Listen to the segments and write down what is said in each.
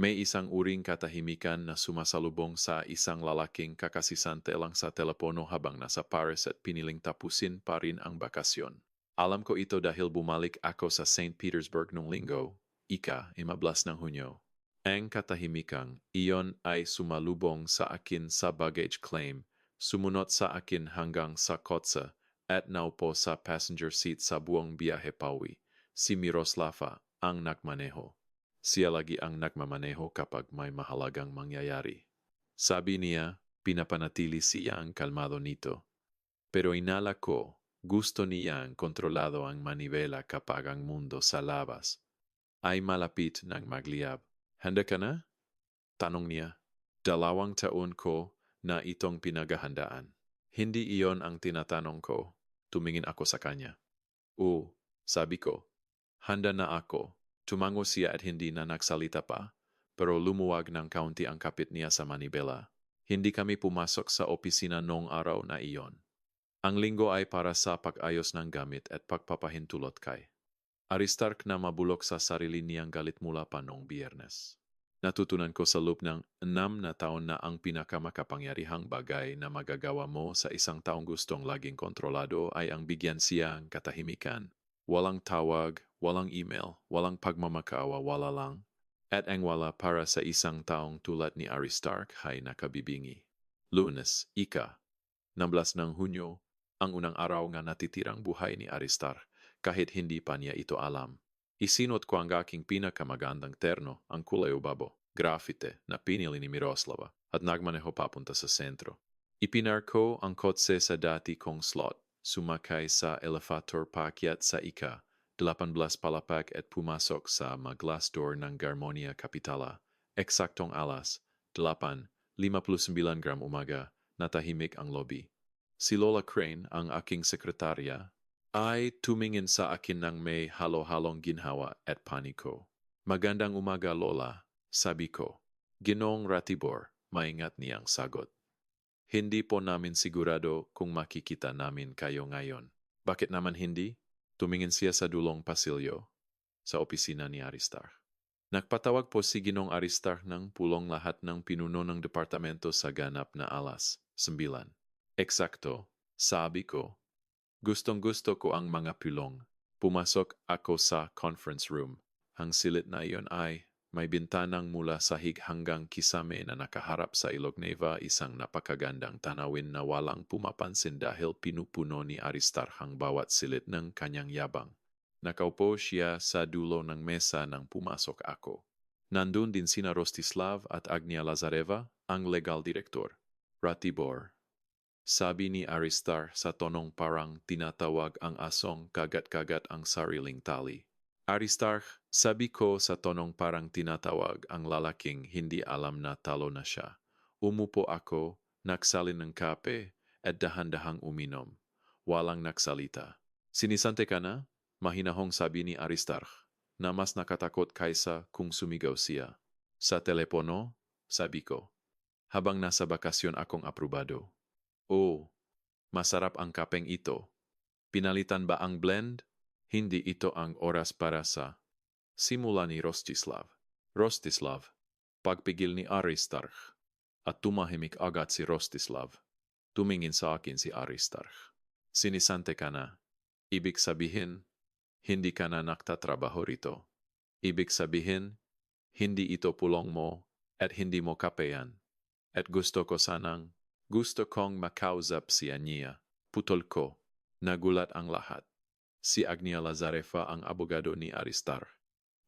May isang uring katahimikan na sumasalubong sa isang lalaking kakasisante lang sa telepono habang nasa Paris at piniling tapusin pa rin ang bakasyon. Alam ko ito dahil bumalik ako sa St. Petersburg nung linggo, ika-15 ng Hunyo. Ang katahimikang iyon ay sumalubong sa akin sa baggage claim, sumunod sa akin hanggang sa kotse at naupo sa passenger seat sa buong biyahe pauwi. Si Miroslava ang nagmaneho. Siya lagi ang nagmamaneho kapag may mahalagang mangyayari. Sabi niya, pinapanatili siya ang kalmado nito. Pero inala ko, gusto niyang kontrolado ang manibela kapag ang mundo sa labas ay malapit ng magliyab. Handa ka na? Tanong niya. 2 taon ko na itong pinaghahandaan. Hindi iyon ang tinatanong ko. Tumingin ako sa kanya. Sabi ko. Handa na ako. Tumango siya at hindi na nagsalita pa, pero lumuwag ng kaunti ang kapit niya sa manibela. Hindi kami pumasok sa opisina noong araw na iyon. Ang linggo ay para sa pag-ayos ng gamit at pagpapahintulot kay Aristark na mabulok sa sarili niyang galit mula pa noong Biyernes. Natutunan ko sa loob ng 6 na taon na ang pinakamakapangyarihang bagay na magagawa mo sa isang taong gustong laging kontrolado ay ang bigyan siya ng katahimikan. Walang tawag, walang email, walang pagmamakaawa, wala lang. At ang wala para sa isang taong tulad ni Aristark ay nakabibingi. Lunes, ika-16 ng Hunyo, ang unang araw nga natitirang buhay ni Aristark, kahit hindi pa niya ito alam. Isinot ko ang aking pinakamagandang terno, ang kulay ubabo, graffite na pinili ni Miroslava, at nagmaneho papunta sa sentro. Ipinar ko ang kotse sa dati kong slot, sumakay sa elevator paakyat sa ika-18 palapag at pumasok sa glass door ng Garmonia Capitala. Eksaktong alas 8:59 umaga, natahimik ang lobby. Si Lola Crane, ang aking sekretarya, ay tumingin sa akin ng may halo-halong ginhawa at paniko. Magandang umaga, Lola, sabi ko. Ginoong Ratibor, maingat niyang sagot. Hindi po namin sigurado kung makikita namin kayo ngayon. Bakit naman hindi? Tumingin siya sa dulong pasilyo, sa opisina ni Aristark. Nagpatawag po si Ginong Aristark ng pulong lahat ng pinuno ng departamento sa ganap na alas 9. Eksakto, sabi ko. Gustong-gusto ko ang mga pulong. Pumasok ako sa conference room. Ang silid na iyon ay may bintanang mula sahig hanggang kisame na nakaharap sa Ilog Neva, isang napakagandang tanawin na walang pumapansin dahil pinupuno ni Aristark ang bawat silid ng kanyang yabang. Nakaupo siya sa dulo ng mesa nang pumasok ako. Nandun din sina Rostislav at Agnia Lazareva, ang legal director. Ratibor, sabi ni Aristark sa tonong parang tinatawag ang asong kagat-kagat ang sariling tali. Aristark, sabi ko sa tonong parang tinatawag ang lalaking hindi alam na talo na siya. Umupo ako, nagsalin ng kape at dahan-dahang uminom. Walang nagsalita. Sinisante ka na? Mahinahong sabi ni Aristark, na mas nakatakot kaysa kung sumigaw siya. Sa telepono, sabi ko, habang nasa bakasyon akong aprobado. Masarap ang kapeng ito. Pinalitan ba ang blend? Hindi ito ang oras para sa simula ni Rostislav. Rostislav, pagpigil ni Aristark. At tumahimik agad si Rostislav. Tumingin sa akin si Aristark. Sinisante ka na. Ibig sabihin, hindi ka na nagtatrabaho rito. Ibig sabihin, hindi ito pulong mo at hindi mo kapeyan. At gusto kong makausap si Ania. Putol ko. Nagulat ang lahat. Si Agnia Lazareva ang abogado ni Aristark.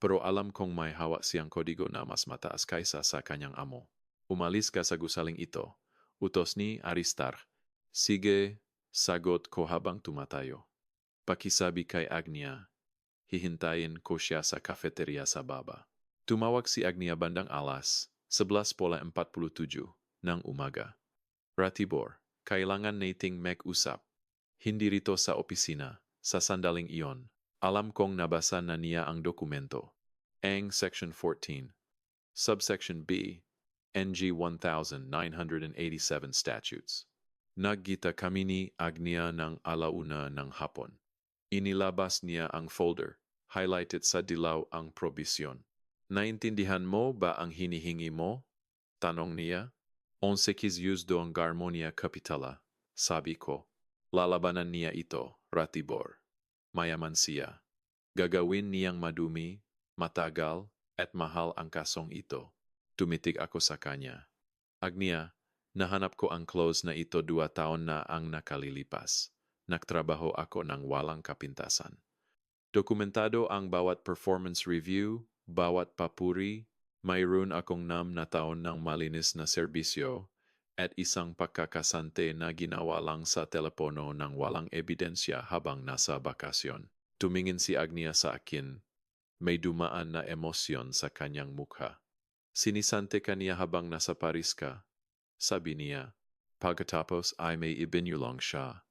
Pero alam kong may hawak siyang kodigo na mas mataas kaysa sa kanyang amo. Umalis ka sa gusaling ito. Utos ni Aristark. Sige, sagot ko habang tumatayo. Pakisabi kay Agnia. Hihintayin ko siya sa kafeteria sa baba. Tumawag si Agnia bandang alas 11:47 ng umaga. Ratibor, kailangan nating mag-usap. Hindi rito sa opisina, sa sandaling iyon. Alam kong nabasa na niya ang dokumento. Ang Section 14, Subsection B, NG 1987 Statutes. Nagkita kami ni Agnia ng alauna ng hapon. Inilabas niya ang folder, highlighted sa dilaw ang probisyon. Naintindihan mo ba ang hinihingi mo? Tanong niya. 11 doang Garmonia Kapitala, sabi ko. Lalabanan niya ito, Ratibor. Mayaman siya. Gagawin niyang madumi, matagal, at mahal ang kasong ito. Tumitig ako sa kanya. Agnia, nahanap ko ang close na ito 2 taon na ang nakalilipas. Nagtrabaho ako ng walang kapintasan. Dokumentado ang bawat performance review, bawat papuri, mayroon akong 6 na taon ng malinis na serbisyo at isang pagkakasante na ginawa lang sa telepono ng walang ebidensya habang nasa bakasyon. Tumingin si Agnia sa akin. May dumaan na emosyon sa kanyang mukha. Sinisante ka niya habang nasa Paris ka. Sabi niya, pagkatapos ay may ibinyulong siya.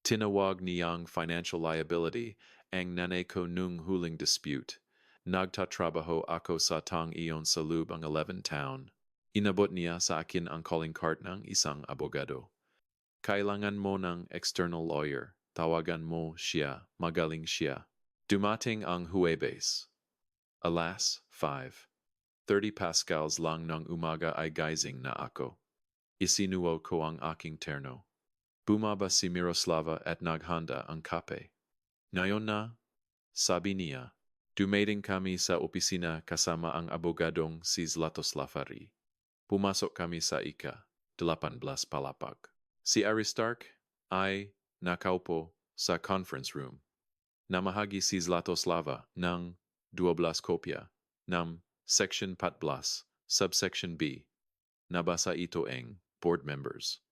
Tinawag niyang financial liability ang nanay ko nung huling dispute. Nagtatrabaho ako sa tang iyon sa loob ang 11 taon. Inabot niya sa akin ang calling card ng isang abogado. Kailangan mo ng external lawyer. Tawagan mo siya. Magaling siya. Dumating ang Huwebes. Alas, 5:30 pascals lang ng umaga ay gising na ako. Isinuo ko ang aking terno. Bumaba si Miroslava at naghanda ang kape. Ngayon na, sabi niya, dumating kami sa opisina kasama ang abogadong si Zlatoslafari. Pumasok kami sa ika-18 palapag. Si Aristarch ay nakaupo sa conference room. Namahagi si Zlatoslava ng 12 kopya ng Section 14, Subsection B. Nabasa ito ang board members.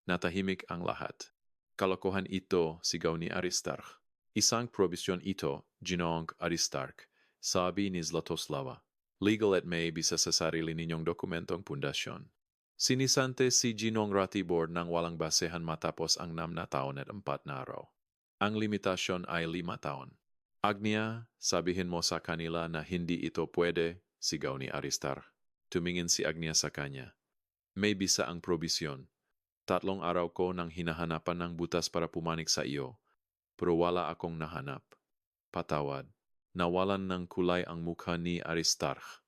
Natahimik ang lahat. Kalokohan ito, sigaw ni Aristarch. Isang probisyon ito, Ginoong Aristarch, sabi ni Zlatoslava. Legal at may bisa sa sarili ninyong dokumentong pundasyon. Sinisante si Ginoong Ratibor nang walang basehan matapos ang 6 na taon at 4 na araw. Ang limitasyon ay 5 taon. Agnia, sabihin mo sa kanila na hindi ito pwede, sigaw ni Aristarch. Tumingin si Agnia sa kanya. May bisa ang probisyon. 3 araw ko nang hinahanapan ng butas para pumanik sa iyo, pero wala akong nahanap. Patawad. Nawalan ng kulay ang mukha ni Aristarch.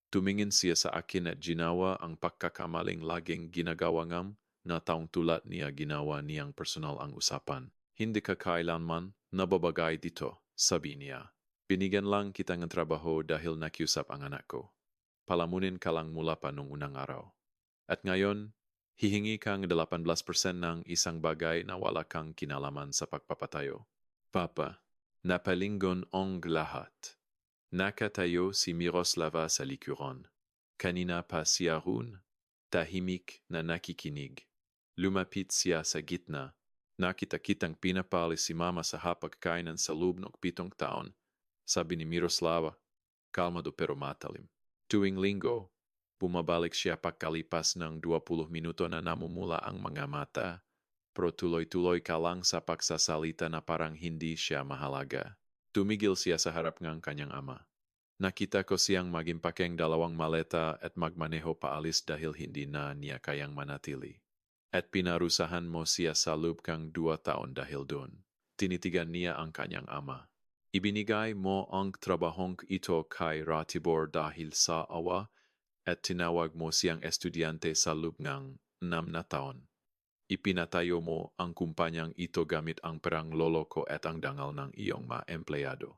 Tumingin siya sa akin at ginawa ang pagkakamaling laging ginagawa ngam na taong tulad niya ginawa niyang personal ang usapan. Hindi ka kailanman nababagay dito, sabi niya. Binigyan lang kita ng trabaho dahil nakiusap ang anak ko. Palamunin ka lang mula pa nung unang araw. At ngayon, hihingi kang 18% ng isang bagay na wala kang kinalaman sa pagpapatayo. Papa, napalinggon ang lahat. Nakatayo si Miroslava sa likuran. Kanina pa siya roon, tahimik na nakikinig. Lumapit siya sa gitna. Nakita-kitang pinapali si Mama sa hapagkainan sa loob ng 7 taon. Sabi ni Miroslava, kalmado pero matalim. Tuwing linggo, bumabalik siya pagkalipas ng 20 minuto na namumula ang mga mata, pero tuloy-tuloy ka lang sa pagsasalita na parang hindi siya mahalaga. Tumigil siya sa harap ng kanyang ama. Nakita ko siyang magimpakeng 2 maleta at magmaneho paalis dahil hindi na niya kayang manatili. At pinarusahan mo siya sa loob kang 2 taon dahil doon. Tinitigan niya ang kanyang ama. Ibinigay mo ang trabahong ito kay Ratibor dahil sa awa at tinawag mo siyang estudyante sa loob ng 6 na taon. Ipinatayo mo ang kumpanyang ito gamit ang perang lolo ko at ang dangal ng iyong mga empleyado.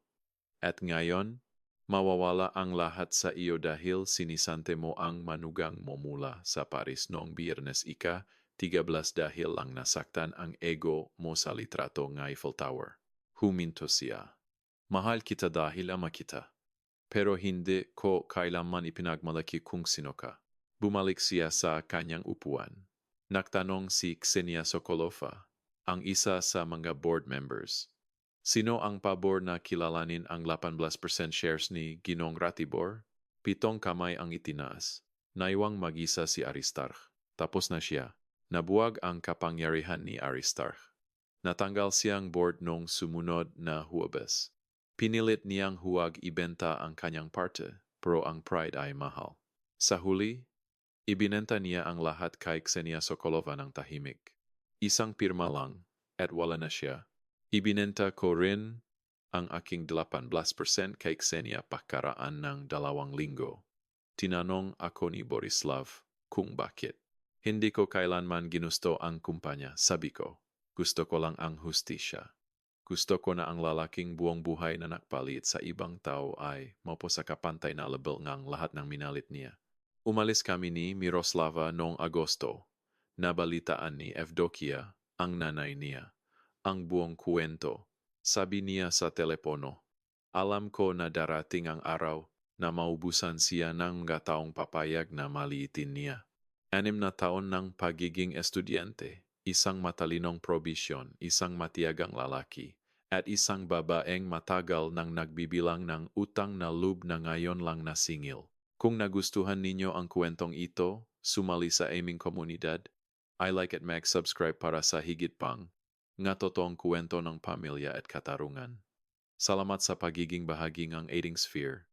At ngayon, mawawala ang lahat sa iyo dahil sinisante mo ang manugang mo mula sa Paris noong Biyernes ika-13 dahil lang nasaktan ang ego mo sa litrato ng Eiffel Tower. Huminto siya. Mahal kita dahil ama kita. Pero hindi ko kailanman ipinagmalaki kung sino ka. Bumalik siya sa kanyang upuan. Nagtanong si Ksenia Sokolova, ang isa sa mga board members. Sino ang pabor na kilalanin ang 18% shares ni Ginong Ratibor? 7 kamay ang itinaas. Naiwang mag-isa si Aristarch. Tapos na siya. Nabuwag ang kapangyarihan ni Aristarch. Natanggal siyang board nung sumunod na Huwebes. Pinilit niyang huwag ibenta ang kanyang parte, pero ang pride ay mahal. Sa huli, ibinenta niya ang lahat kay Ksenia Sokolova ng tahimik. Isang pirma lang, at wala na siya. Ibinenta ko rin ang aking 18% kay Ksenia pagkaraan ng 2 linggo. Tinanong ako ni Borislav kung bakit. Hindi ko kailanman ginusto ang kumpanya, sabi ko. Gusto ko lang ang hustisya. Gusto ko na ang lalaking buong buhay na nakpalit sa ibang tao ay maupo sa kapantay na level ngang lahat ng minalit niya. Umalis kami ni Miroslava noong Agosto. Nabalitaan ni Evdokia, ang nanay niya, ang buong kwento. Sabi niya sa telepono, alam ko na darating ang araw na maubusan siya ng mga taong papayag na maliitin niya. 6 na taon ng pagiging estudyante, isang matalinong probisyon, isang matiyagang lalaki, at isang babaeng matagal nang nagbibilang ng utang na loob na ngayon lang nasingil. Kung nagustuhan ninyo ang kwentong ito, sumali sa aming komunidad. I like at mag-subscribe para sa higit pang nga totoong kwento ng pamilya at katarungan. Salamat sa pagiging bahagi ng 8 Sphere.